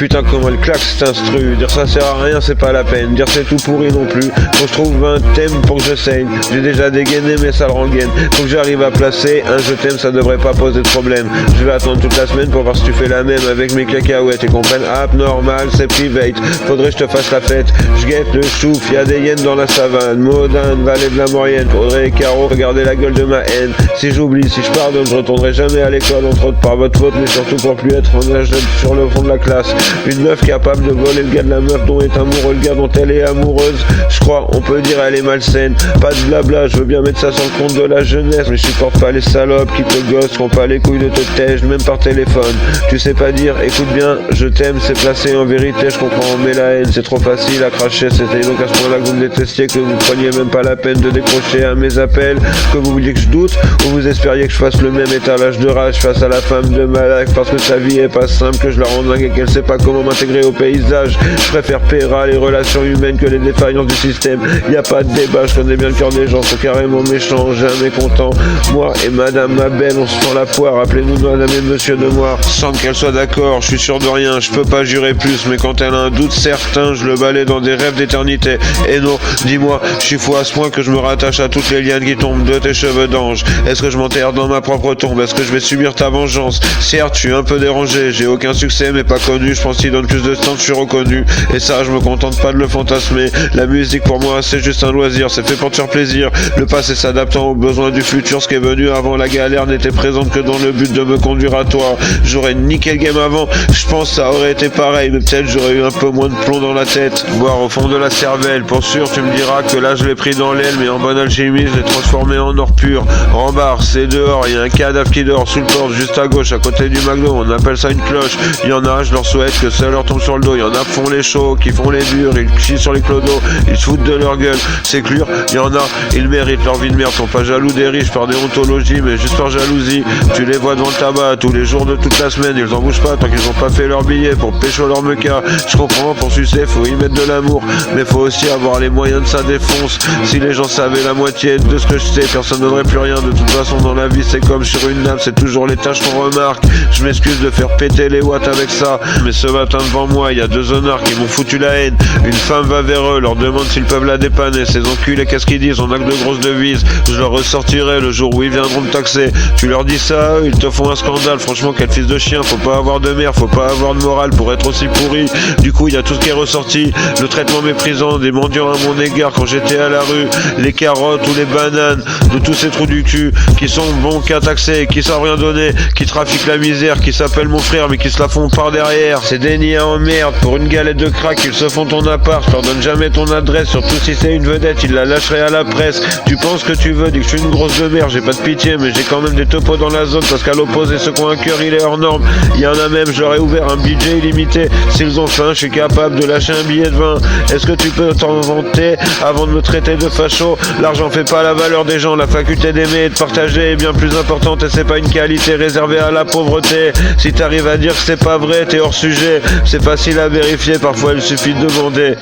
putain comment elle claque cet instru. Dire ça sert à rien, c'est pas la peine. Dire c'est tout pourri non plus. Faut que je trouve un thème pour que je saigne. J'ai déjà dégainé mais ça le rengaine. Faut que j'arrive à placer un je t'aime, ça devrait pas poser de problème. Je vais attendre toute la semaine pour voir si tu fais la même avec mes cacahuètes et qu'on prenne normal, c'est private. Faudrait que je te fasse la fête. Je guette le chouf, y'a des hyènes dans la savane. Modane, vallée de la Maurienne. Faudrait les carreaux, regarder la gueule de ma haine. Si j'oublie, si je pardonne, je retournerai jamais à l'école, entre autres par votre faute, mais surtout pour plus être en âge d'être sur le fond de la classe. Une meuf capable de voler le gars de la meuf dont est amoureux le gars dont elle est amoureuse. Je crois, on peut dire elle est malsaine. Pas de blabla, je veux bien mettre ça sur le compte de la jeunesse, mais je supporte pas les salopes qui te gossent, qui ont pas les couilles de te tège, même par téléphone. Tu sais pas dire, écoute bien, je t'aime, c'est placé en vérité, je comprends, mais la haine, c'est trop facile à cracher. C'était donc à ce point-là que vous me détestiez, que vous preniez même pas la peine de décrocher à mes appels, que vous vouliez que je doute, ou vous espériez que je fasse le même étalage de rage face à la femme de ma life, parce que sa vie est pas simple, que je la rende dingue et qu'elle sait pas comment m'intégrer au paysage. Je préfère Péra, les relations humaines, que les défaillances du système. Y a pas de débat, je connais bien le cœur des gens, sont carrément méchants, jamais contents. Moi et madame ma belle, on se sent la poire, appelez-nous madame et monsieur de Moire. Sans qu'elle soit d'accord, je suis sûr de rien, je peux pas jurer plus, mais quand elle a un doute certain, je le balaie dans des rêves d'éternité. Et non, dis-moi, je suis fou à ce point que je me rattache à toutes les lianes qui tombent de tes cheveux d'ange. Est-ce que je m'enterre dans ma propre tombe? Est-ce que je vais subir ta vengeance? Certes, je suis un peu dérangé, j'ai aucun succès mais pas connu, je pense qu'il donne plus de temps que je suis reconnu. Et ça, je me contente pas de le fantasmer. La musique pour moi c'est juste un loisir, c'est fait pour te faire plaisir. Le passé s'adaptant aux besoins du futur, ce qui est venu avant la galère n'était présente que dans le but de me conduire à toi. J'aurais niqué le game avant, je pense ça aurait été pareil, mais peut-être j'aurais eu un peu moins de plomb dans la tête, voire au fond de la cervelle. Pour sûr, tu me diras que là je l'ai pris dans l'aile, mais en bonne alchimie, je l'ai transformé en or pur. En barre, c'est dehors, y a un cadavre qui dort sous le porche, juste à gauche, à côté du McDo, on appelle ça une cloche. Y en a, je leur souhaite que ça leur tombe sur le dos. Y en a qui font les shows, qui font les durs, ils chient sur les clodos, ils se foutent de leur gueule, c'est clair. Y en a, ils méritent leur vie de merde, sont pas jaloux des riches par déontologie, mais juste par jalousie. Tu les vois devant le tabac tous les jours de toute la semaine, ils en bougent pas tant qu'ils ont pas fait leur billet pour pécho leur meca. Je comprends, pour sucer, faut y mettre de l'amour, mais faut aussi avoir les moyens de sa défonce. Si les gens savaient la moitié de ce que je sais, personne n'aurait plus rien. De toute façon, dans la vie, c'est comme sur une nappe, c'est toujours les tâches qu'on remarque. Je m'excuse de faire péter les watts avec ça, mais ce matin devant moi, y a deux honneurs qui m'ont foutu la haine. Une femme va vers eux, leur demande s'ils peuvent la dépanner. Ces enculés, qu'est-ce qu'ils disent? On a que de grosses devises. Je leur ressortirai le jour où ils viendront me taxer. Tu leur dis ça, ils te font un scandale. Franchement, quel fils de chien, faut pas avoir de mère, faut pas avoir de morale pour être aussi pourri. Du coup, y a tout ce qui est ressorti, le traitement méprisant des mendiants à mon égard quand j'étais à la rue, les carottes ou les bananes de tous ces trous du cul qui sont bons qu'à taxer, qui savent rien donner, qui trafiquent la misère, qui s'appellent mon frère mais qui se la font par derrière. C'est des niais en merde, pour une galette de crack ils se font ton appart. Je leur donne jamais ton adresse, surtout si c'est une vedette, ils la lâcheraient à la presse. Tu penses que tu veux, dis que je suis une grosse de merde, j'ai pas de pitié, mais j'ai quand même des topos dans la zone, parce qu'à l'opposé ceux qui ont un cœur il est hors norme. Il y en a même, je leur ai ouvert un budget illimité, s'ils ont faim je suis capable de lâcher un billet de vin. Est-ce que tu peux t'en vanter avant de me traiter de facho? L'argent fait pas la valeur des gens, la faculté d'aimer et de partager est bien plus importante, et c'est pas une qualité réservée à la pauvreté. Si t'arrives à dire que c'est pas vrai, t'es hors sujet, c'est facile à vérifier, parfois il suffit de demander.